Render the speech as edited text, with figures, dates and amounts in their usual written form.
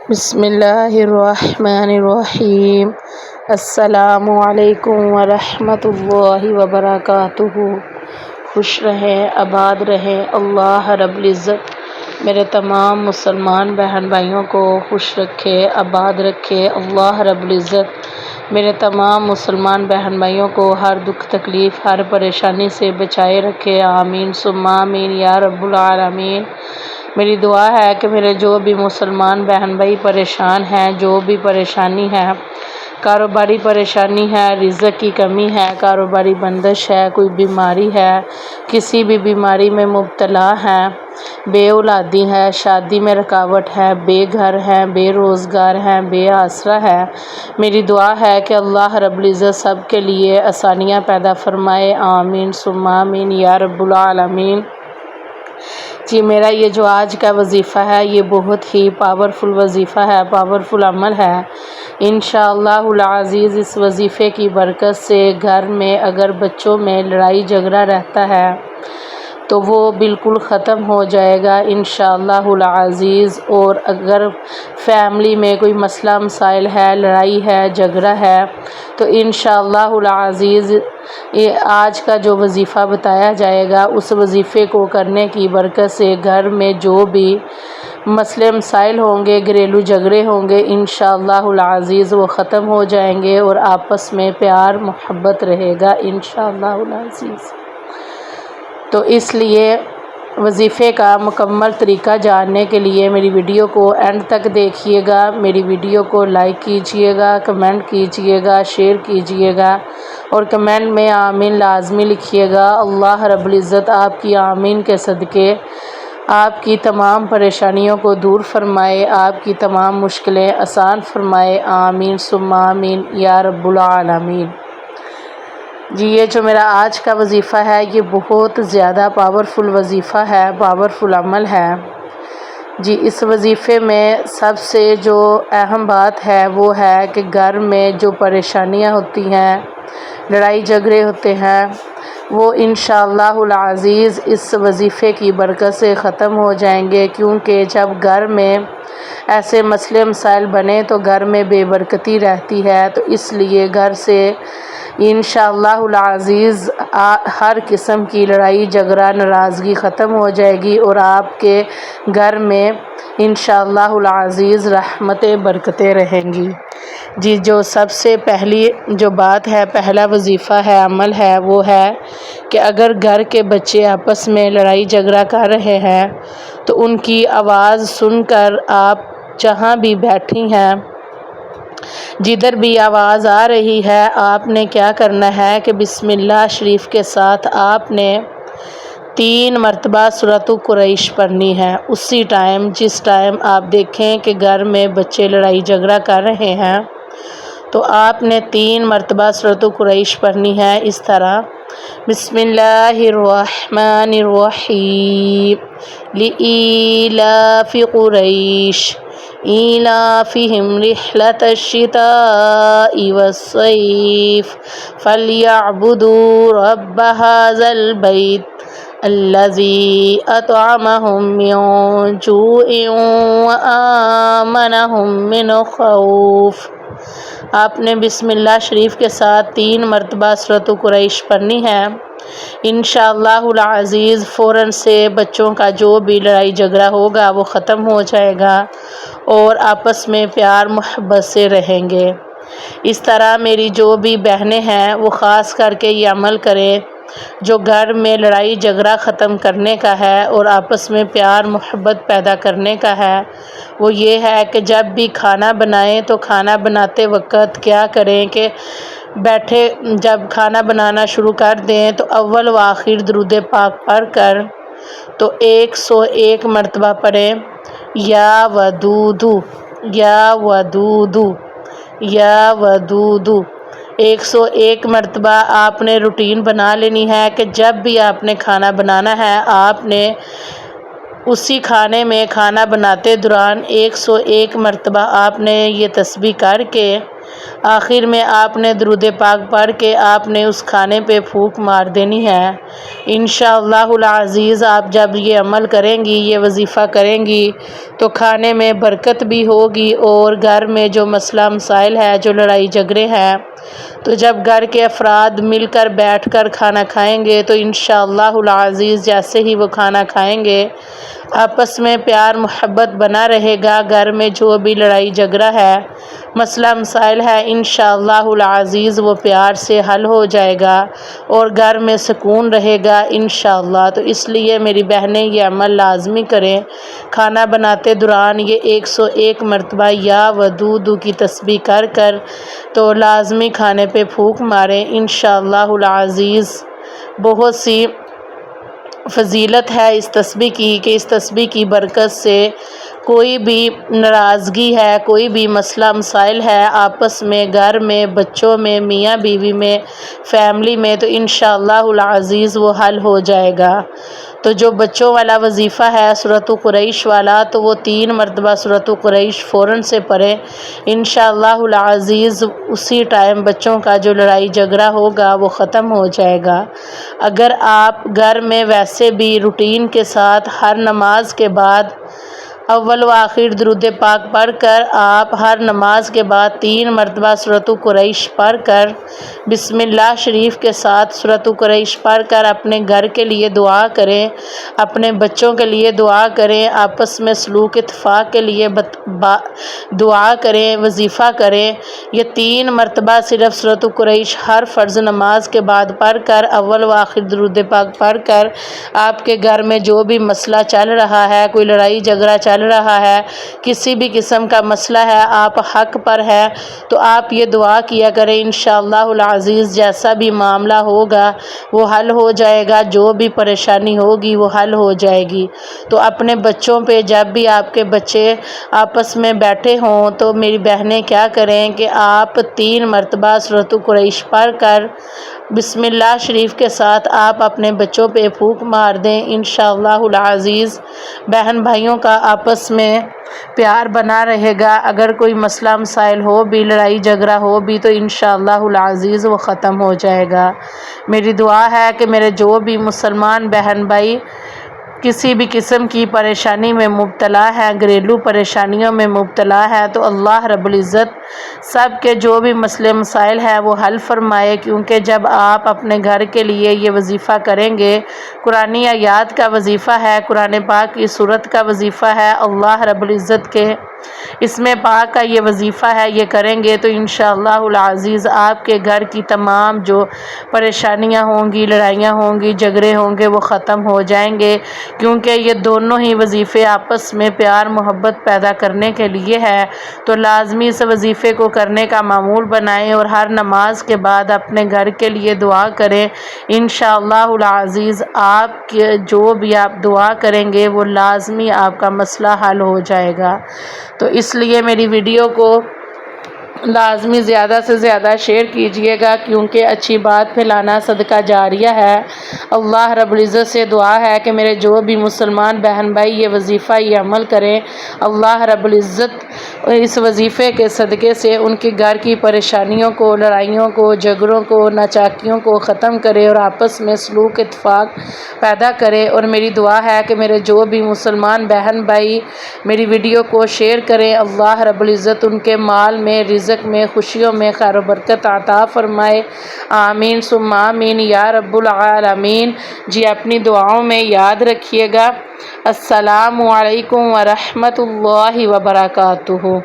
بسم اللہ الرحمن الرحیم۔ السلام علیکم ورحمۃ اللہ وبرکاتہ۔ خوش رہیں، آباد رہیں، اللہ رب العزت میرے تمام مسلمان بہن بھائیوں کو خوش رکھے، آباد رکھے۔ اللہ رب العزت میرے تمام مسلمان بہن بھائیوں کو ہر دکھ تکلیف، ہر پریشانی سے بچائے رکھے، آمین ثم آمین یا رب العالمین۔ میری دعا ہے کہ میرے جو بھی مسلمان بہن بھائی پریشان ہیں، جو بھی پریشانی ہے، کاروباری پریشانی ہے، رزق کی کمی ہے، کاروباری بندش ہے، کوئی بیماری ہے، کسی بھی بیماری میں مبتلا ہیں، بے اولادی ہے، شادی میں رکاوٹ ہے، بے گھر ہے، بے روزگار ہے، بے آسرا ہے، میری دعا ہے کہ اللہ رب العزت سب کے لیے آسانیاں پیدا فرمائے، آمین ثم آمین یا رب العالمین۔ جی میرا یہ جو آج کا وظیفہ ہے یہ بہت ہی پاورفل وظیفہ ہے، پاورفل عمل ہے۔ انشاءاللہ العزیز اس وظیفے کی برکت سے گھر میں اگر بچوں میں لڑائی جھگڑا رہتا ہے تو وہ بالکل ختم ہو جائے گا انشاءاللہ العزیز، اور اگر فیملی میں کوئی مسئلہ مسائل ہے، لڑائی ہے، جھگڑا ہے تو انشاءاللہ العزیز یہ آج کا جو وظیفہ بتایا جائے گا اس وظیفے کو کرنے کی برکت سے گھر میں جو بھی مسئلے مسائل ہوں گے، گھریلو جھگڑے ہوں گے، انشاءاللہ العزیز وہ ختم ہو جائیں گے اور آپس میں پیار محبت رہے گا انشاءاللہ العزیز۔ تو اس لیے وظیفے کا مکمل طریقہ جاننے کے لیے میری ویڈیو کو اینڈ تک دیکھیے گا، میری ویڈیو کو لائک کیجئے گا، کمنٹ کیجئے گا، شیئر کیجئے گا اور کمنٹ میں آمین لازمی لکھیے گا۔ اللہ رب العزت آپ کی آمین کے صدقے آپ کی تمام پریشانیوں کو دور فرمائے، آپ کی تمام مشکلیں آسان فرمائے، آمین ثم آمین یا رب العالمین۔ جی یہ جو میرا آج کا وظیفہ ہے یہ بہت زیادہ پاورفل وظیفہ ہے، پاورفل عمل ہے۔ جی اس وظیفے میں سب سے جو اہم بات ہے وہ ہے کہ گھر میں جو پریشانیاں ہوتی ہیں، لڑائی جھگڑے ہوتے ہیں، وہ انشاءاللہ العزیز اس وظیفے کی برکت سے ختم ہو جائیں گے، کیونکہ جب گھر میں ایسے مسئلے مسائل بنے تو گھر میں بے برکتی رہتی ہے، تو اس لیے گھر سے انشاءاللہ العزیز ہر قسم کی لڑائی جھگڑا ناراضگی ختم ہو جائے گی اور آپ کے گھر میں انشاءاللہ العزیز رحمتیں برکتیں رہیں گی۔ جی جو سب سے پہلی جو بات ہے، پہلا وظیفہ ہے، عمل ہے، وہ ہے کہ اگر گھر کے بچے آپس میں لڑائی جھگڑا کر رہے ہیں تو ان کی آواز سن کر آپ جہاں بھی بیٹھی ہیں، جدھر بھی آواز آ رہی ہے، آپ نے کیا کرنا ہے کہ بسم اللہ شریف کے ساتھ آپ نے 3 مرتبہ سورۃ قریش پڑھنی ہے۔ اسی ٹائم جس ٹائم آپ دیکھیں کہ گھر میں بچے لڑائی جھگڑا کر رہے ہیں تو آپ نے 3 مرتبہ سورۃ قریش پڑھنی ہے اس طرح: بسم اللہ الرحمن الرحیم لإیلاف قریش ایلافہم رحلۃ الشتاء والصیف فلیعبدوا رب ھذا البیت الذی اطعمہم من جوع وآمنہم من خوف۔ آپ نے بسم اللہ شریف کے ساتھ 3 مرتبہ سورۃ قریش پڑھنی ہے۔ انشاءاللہ العزیز فوراً سے بچوں کا جو بھی لڑائی جھگڑا ہوگا وہ ختم ہو جائے گا اور آپس میں پیار محبت سے رہیں گے۔ اس طرح میری جو بھی بہنیں ہیں وہ خاص کر کے یہ عمل کریں جو گھر میں لڑائی جھگڑا ختم کرنے کا ہے اور آپس میں پیار محبت پیدا کرنے کا ہے۔ وہ یہ ہے کہ جب بھی کھانا بنائیں تو کھانا بناتے وقت کیا کریں کہ بیٹھے جب کھانا بنانا شروع کر دیں تو اول و آخر درود پاک پڑھ کر تو 101 مرتبہ پڑھیں، یا ودودو یا ودودو یا ودودو۔ 101 مرتبہ آپ نے روٹین بنا لینی ہے کہ جب بھی آپ نے کھانا بنانا ہے آپ نے اسی کھانے میں کھانا بناتے دوران 101 مرتبہ آپ نے یہ تسبیح کر کے آخر میں آپ نے درود پاک پڑھ کے آپ نے اس کھانے پہ پھونک مار دینی ہے۔ انشاءاللہ العزیز آپ جب یہ عمل کریں گی، یہ وظیفہ کریں گی تو کھانے میں برکت بھی ہوگی، اور گھر میں جو مسئلہ مسائل ہے، جو لڑائی جھگڑے ہیں، تو جب گھر کے افراد مل کر بیٹھ کر کھانا کھائیں گے تو انشاءاللہ العزیز جیسے ہی وہ کھانا کھائیں گے آپس میں پیار محبت بنا رہے گا۔ گھر میں جو بھی لڑائی جھگڑا ہے، مسئلہ مسائل ہے، انشاءاللہ العزیز وہ پیار سے حل ہو جائے گا اور گھر میں سکون رہے گا انشاءاللہ۔ تو اس لیے میری بہنیں یہ عمل لازمی کریں، کھانا بناتے دوران یہ 101 مرتبہ یا ودودو کی تسبیح کر کر تو لازمی کھانے پہ پھونک ماریں انشاءاللہ العزیز۔ بہت سی فضیلت ہے اس تسبیح کی کہ اس تسبیح کی برکت سے کوئی بھی ناراضگی ہے، کوئی بھی مسئلہ مسائل ہے آپس میں، گھر میں، بچوں میں، میاں بیوی میں، فیملی میں، تو انشاءاللہ العزیز وہ حل ہو جائے گا۔ تو جو بچوں والا وظیفہ ہے سورۃ قریش والا، تو وہ 3 مرتبہ سورۃ قریش فوراً سے پڑھیں انشاءاللہ العزیز۔ اسی ٹائم بچوں کا جو لڑائی جھگڑا ہوگا وہ ختم ہو جائے گا۔ اگر آپ گھر میں ویسے بھی روٹین کے ساتھ ہر نماز کے بعد اول و آخر درود پاک پڑھ کر آپ ہر نماز کے بعد 3 مرتبہ سورۃ قریش پڑھ کر بسم اللہ شریف کے ساتھ سورۃ قریش پڑھ کر اپنے گھر کے لیے دعا کریں، اپنے بچوں کے لیے دعا کریں، آپس میں سلوک اتفاق کے لیے دعا کریں، وظیفہ کریں۔ یہ 3 مرتبہ صرف سورۃ قریش ہر فرض نماز کے بعد پڑھ کر اول و آخر درود پاک پڑھ کر آپ کے گھر میں جو بھی مسئلہ چل رہا ہے، کوئی لڑائی جھگڑا چل رہا ہے، کسی بھی قسم کا مسئلہ ہے، آپ حق پر ہے، تو آپ یہ دعا کیا کریں انشاءاللہ العزیز جیسا بھی معاملہ ہوگا وہ حل ہو جائے گا، جو بھی پریشانی ہوگی وہ حل ہو جائے گی۔ تو اپنے بچوں پہ جب بھی آپ کے بچے آپس میں بیٹھے ہوں تو میری بہنیں کیا کریں کہ آپ 3 مرتبہ سورۃ قریش پڑھ کر بسم اللہ شریف کے ساتھ آپ اپنے بچوں پہ پھونک مار دیں انشاءاللہ العزیز۔ بہن بھائیوں کا آپس میں پیار بنا رہے گا، اگر کوئی مسئلہ مسائل ہو بھی، لڑائی جھگڑا ہو بھی، تو انشاءاللہ العزیز وہ ختم ہو جائے گا۔ میری دعا ہے کہ میرے جو بھی مسلمان بہن بھائی کسی بھی قسم کی پریشانی میں مبتلا ہے، گھریلو پریشانیوں میں مبتلا ہے، تو اللہ رب العزت سب کے جو بھی مسئلے مسائل ہیں وہ حل فرمائے، کیونکہ جب آپ اپنے گھر کے لیے یہ وظیفہ کریں گے، قرآنی آیات کا وظیفہ ہے، قرآن پاک کی سورت کا وظیفہ ہے، اللہ رب العزت کے اسم پاک کا یہ وظیفہ ہے، یہ کریں گے تو انشاءاللہ العزیز آپ کے گھر کی تمام جو پریشانیاں ہوں گی، لڑائیاں ہوں گی، جھگڑے ہوں گے، وہ ختم ہو جائیں گے، کیونکہ یہ دونوں ہی وظیفے آپس میں پیار محبت پیدا کرنے کے لیے ہے۔ تو لازمی اس وظیفے کو کرنے کا معمول بنائیں اور ہر نماز کے بعد اپنے گھر کے لیے دعا کریں انشاءاللہ العزیز۔ آپ کے جو بھی آپ دعا کریں گے وہ لازمی آپ کا مسئلہ حل ہو جائے گا۔ تو اس لیے میری ویڈیو کو لازمی زیادہ سے زیادہ شیئر کیجئے گا، کیونکہ اچھی بات پھیلانا صدقہ جاریہ ہے۔ اللہ رب العزت سے دعا ہے کہ میرے جو بھی مسلمان بہن بھائی یہ وظیفہ یہ عمل کریں، اللہ رب العزت اس وظیفے کے صدقے سے ان کے گھر کی پریشانیوں کو، لڑائیوں کو، جھگڑوں کو، ناچاکیوں کو ختم کرے اور آپس میں سلوک اتفاق پیدا کرے۔ اور میری دعا ہے کہ میرے جو بھی مسلمان بہن بھائی میری ویڈیو کو شیئر کریں، اللہ رب العزت ان کے مال میں، رزق میں، خوشیوں میں خیر و برکت عطا فرمائے، آمین ثم آمین یا رب العالمین۔ جی اپنی دعاؤں میں یاد رکھیے گا۔ السلام علیکم ورحمۃ اللہ وبرکاتہ۔